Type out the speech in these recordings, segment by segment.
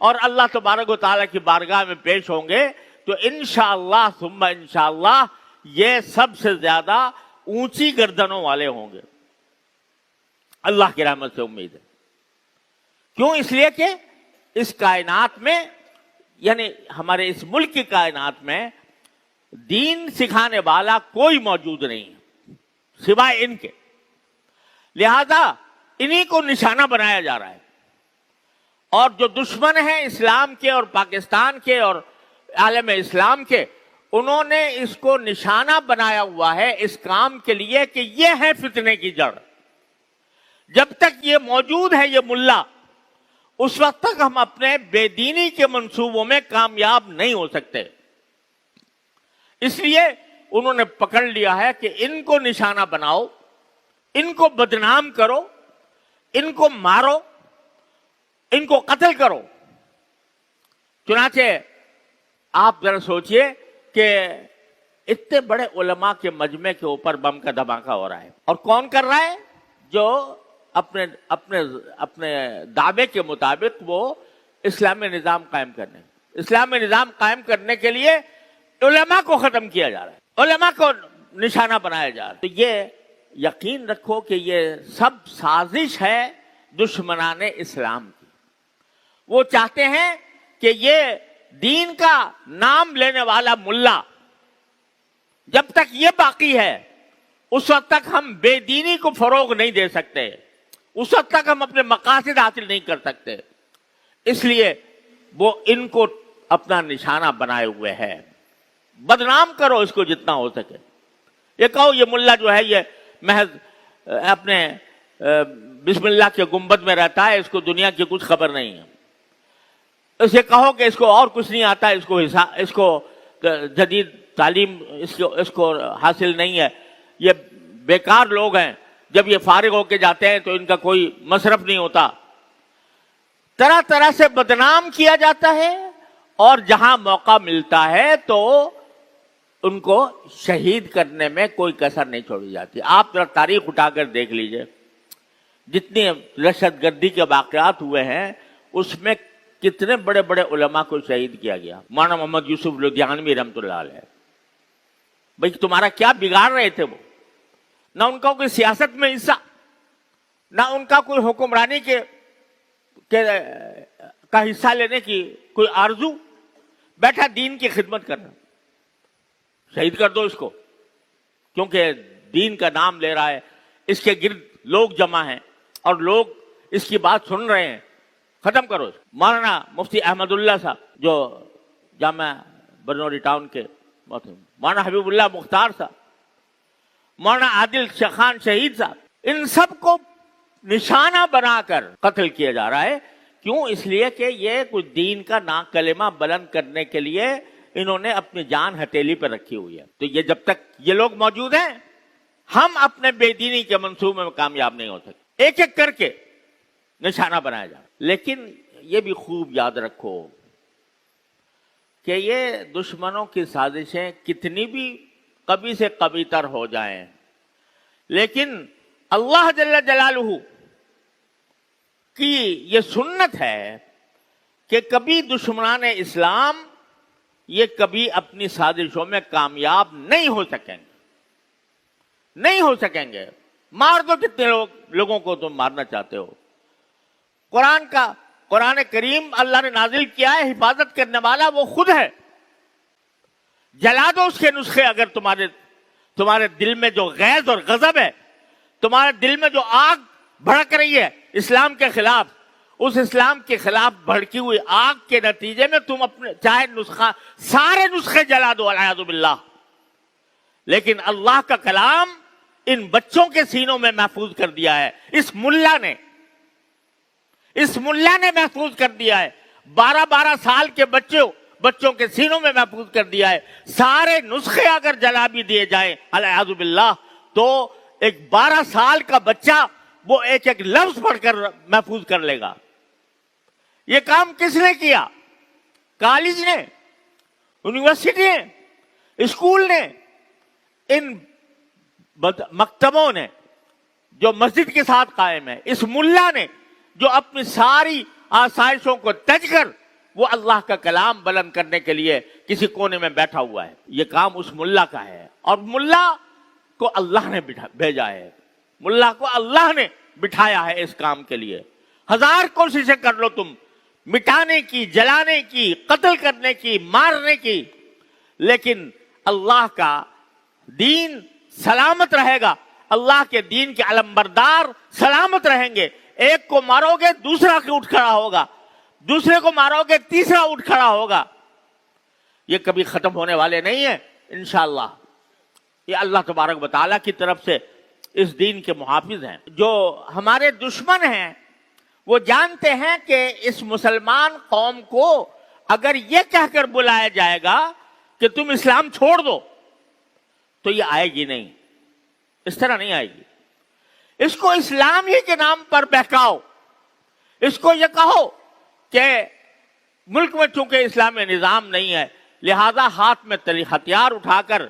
اور اللہ تبارک و تعالیٰ کی بارگاہ میں پیش ہوں گے تو انشاءاللہ ثم انشاءاللہ یہ سب سے زیادہ اونچی گردنوں والے ہوں گے. اللہ کی رحمت سے امید ہے. کیوں؟ اس لیے کہ اس کائنات میں یعنی ہمارے اس ملک کی کائنات میں دین سکھانے والا کوئی موجود نہیں ہے سوائے ان کے. لہذا انہی کو نشانہ بنایا جا رہا ہے. اور جو دشمن ہیں اسلام کے اور پاکستان کے اور عالم اسلام کے, انہوں نے اس کو نشانہ بنایا ہوا ہے اس کام کے لیے کہ یہ ہے فتنے کی جڑ. جب تک یہ موجود ہے یہ ملا, اس وقت تک ہم اپنے بے دینی کے منصوبوں میں کامیاب نہیں ہو سکتے. اس لیے انہوں نے پکڑ لیا ہے کہ ان کو نشانہ بناؤ, ان کو بدنام کرو, ان کو مارو, ان کو قتل کرو. چنانچہ آپ ذرا سوچئے کہ اتنے بڑے علماء کے مجمع کے اوپر بم کا دھماکہ ہو رہا ہے, اور کون کر رہا ہے؟ جو اپنے دعوے کے مطابق وہ اسلامی نظام قائم کرنے کے لیے علماء کو ختم کیا جا رہا ہے, علماء کو نشانہ بنایا جا رہا ہے. تو یہ یقین رکھو کہ یہ سب سازش ہے دشمنان اسلام کی. وہ چاہتے ہیں کہ یہ دین کا نام لینے والا ملا جب تک یہ باقی ہے اس وقت تک ہم بے دینی کو فروغ نہیں دے سکتے, اس وقت تک ہم اپنے مقاصد حاصل نہیں کر سکتے. اس لیے وہ ان کو اپنا نشانہ بنائے ہوئے ہے. بدنام کرو اس کو جتنا ہو سکے. یہ کہو یہ ملا جو ہے یہ محض اپنے بسم اللہ کے گنبد میں رہتا ہے, اس کو دنیا کی کچھ خبر نہیں ہے. اسے کہو کہ اس کو اور کچھ نہیں آتا, اس کو جدید تعلیم اس کو حاصل نہیں ہے, یہ بیکار لوگ ہیں, جب یہ فارغ ہو کے جاتے ہیں تو ان کا کوئی مصرف نہیں ہوتا. طرح طرح سے بدنام کیا جاتا ہے, اور جہاں موقع ملتا ہے تو ان کو شہید کرنے میں کوئی کسر نہیں چھوڑی جاتی. آپ ذرا تاریخ اٹھا کر دیکھ لیجئے, جتنی دہشت گردی کے واقعات ہوئے ہیں اس میں کتنے بڑے بڑے علماء کو شہید کیا گیا. مولانا محمد یوسف لدھیانوی رحمۃ اللہ علیہ, بھئی تمہارا کیا بگاڑ رہے تھے وہ؟ نہ ان کا کوئی سیاست میں حصہ, نہ ان کا کوئی حکمرانی کا حصہ لینے کی کوئی آرزو, بیٹھا دین کی خدمت کرنا. شہید کر دو اس کو, کیونکہ دین کا نام لے رہا ہے, اس کے گرد لوگ جمع ہیں اور لوگ اس کی بات سن رہے ہیں, ختم کرو اس کو. مولانا مفتی احمد اللہ صاحب جو جامعہ برنوری ٹاؤن کے, مولانا حبیب اللہ مختار صاحب, مولانا عادل شخان شہید صاحب, ان سب کو نشانہ بنا کر قتل کیا جا رہا ہے. کیوں؟ اس لیے کہ یہ کچھ دین کا کلمہ بلند کرنے کے لیے انہوں نے اپنی جان ہتھیلی پر رکھی ہوئی ہے. تو یہ جب تک یہ لوگ موجود ہیں ہم اپنے بے دینی کے منصوبے میں کامیاب نہیں ہو سکتے. ایک ایک کر کے نشانہ بنایا جا رہا ہے. لیکن یہ بھی خوب یاد رکھو کہ یہ دشمنوں کی سازشیں کتنی بھی کبھی سے کبھی تر ہو جائیں, لیکن اللہ جل جلالہ کی یہ سنت ہے کہ کبھی دشمنان اسلام یہ کبھی اپنی سازشوں میں کامیاب نہیں ہو سکیں گے, نہیں ہو سکیں گے. مار دو کتنے لوگوں کو تم مارنا چاہتے ہو. قرآن کریم اللہ نے نازل کیا ہے, حفاظت کرنے والا وہ خود ہے. جلا دو اس کے نسخے. اگر تمہارے دل میں جو غیظ اور غضب ہے, تمہارے دل میں جو آگ بھڑک رہی ہے اسلام کے خلاف, اس اسلام کے خلاف بھڑکی ہوئی آگ کے نتیجے میں تم اپنے چاہے سارے نسخے جلا دو والعیاذ باللہ, لیکن اللہ کا کلام ان بچوں کے سینوں میں محفوظ کر دیا ہے. اس ملا نے محفوظ کر دیا ہے. 12 سال کے بچوں کے سینوں میں محفوظ کر دیا ہے. سارے نسخے اگر جلا بھی دیے جائیں والعیاذ باللہ تو ایک 12 سال کا بچہ وہ ایک ایک لفظ پڑھ کر محفوظ کر لے گا. یہ کام کس نے کیا؟ کالج نے, یونیورسٹی نے, اسکول نے, ان مکتبوں نے جو مسجد کے ساتھ قائم ہے, اس ملا نے جو اپنی ساری آسائشوں کو تج کر وہ اللہ کا کلام بلند کرنے کے لیے کسی کونے میں بیٹھا ہوا ہے. یہ کام اس ملا کا ہے اور ملا کو اللہ نے بھیجا ہے, ملا کو اللہ نے بٹھایا ہے اس کام کے لیے. ہزار کوششیں کر لو تم مٹانے کی, جلانے کی, قتل کرنے کی, مارنے کی, لیکن اللہ کا دین سلامت رہے گا. اللہ کے دین کے علمبردار سلامت رہیں گے. ایک کو مارو گے دوسرا کے اٹھ کھڑا ہوگا, دوسرے کو مارو گے تیسرا اٹھ کھڑا ہوگا. یہ کبھی ختم ہونے والے نہیں ہیں انشاءاللہ. یہ اللہ تبارک و تعالیٰ کی طرف سے اس دین کے محافظ ہیں. جو ہمارے دشمن ہیں وہ جانتے ہیں کہ اس مسلمان قوم کو اگر یہ کہہ کر بلایا جائے گا کہ تم اسلام چھوڑ دو تو یہ آئے گی نہیں, اس طرح نہیں آئے گی. اس کو اسلام ہی کے نام پر بہکاؤ, اس کو یہ کہو کہ ملک میں چونکہ اسلامی نظام نہیں ہے لہذا ہاتھ میں ہتھیار اٹھا کر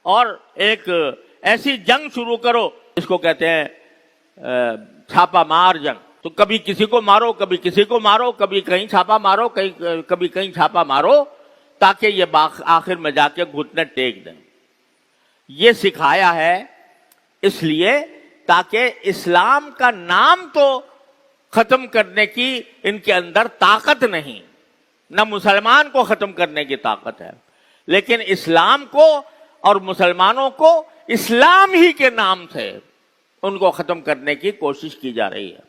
اور ایک ایسی جنگ شروع کرو, اس کو کہتے ہیں چھاپا مار جنگ. تو کبھی کسی کو مارو, کبھی کسی کو مارو, کبھی کہیں چھاپا مارو, کبھی کہیں چھاپا مارو, تاکہ یہ آخر میں جا کے گھٹنے ٹیک دیں. یہ سکھایا ہے اس لیے تاکہ اسلام کا نام تو ختم کرنے کی ان کے اندر طاقت نہیں, نہ مسلمان کو ختم کرنے کی طاقت ہے, لیکن اسلام کو اور مسلمانوں کو اسلام ہی کے نام سے ان کو ختم کرنے کی کوشش کی جا رہی ہے.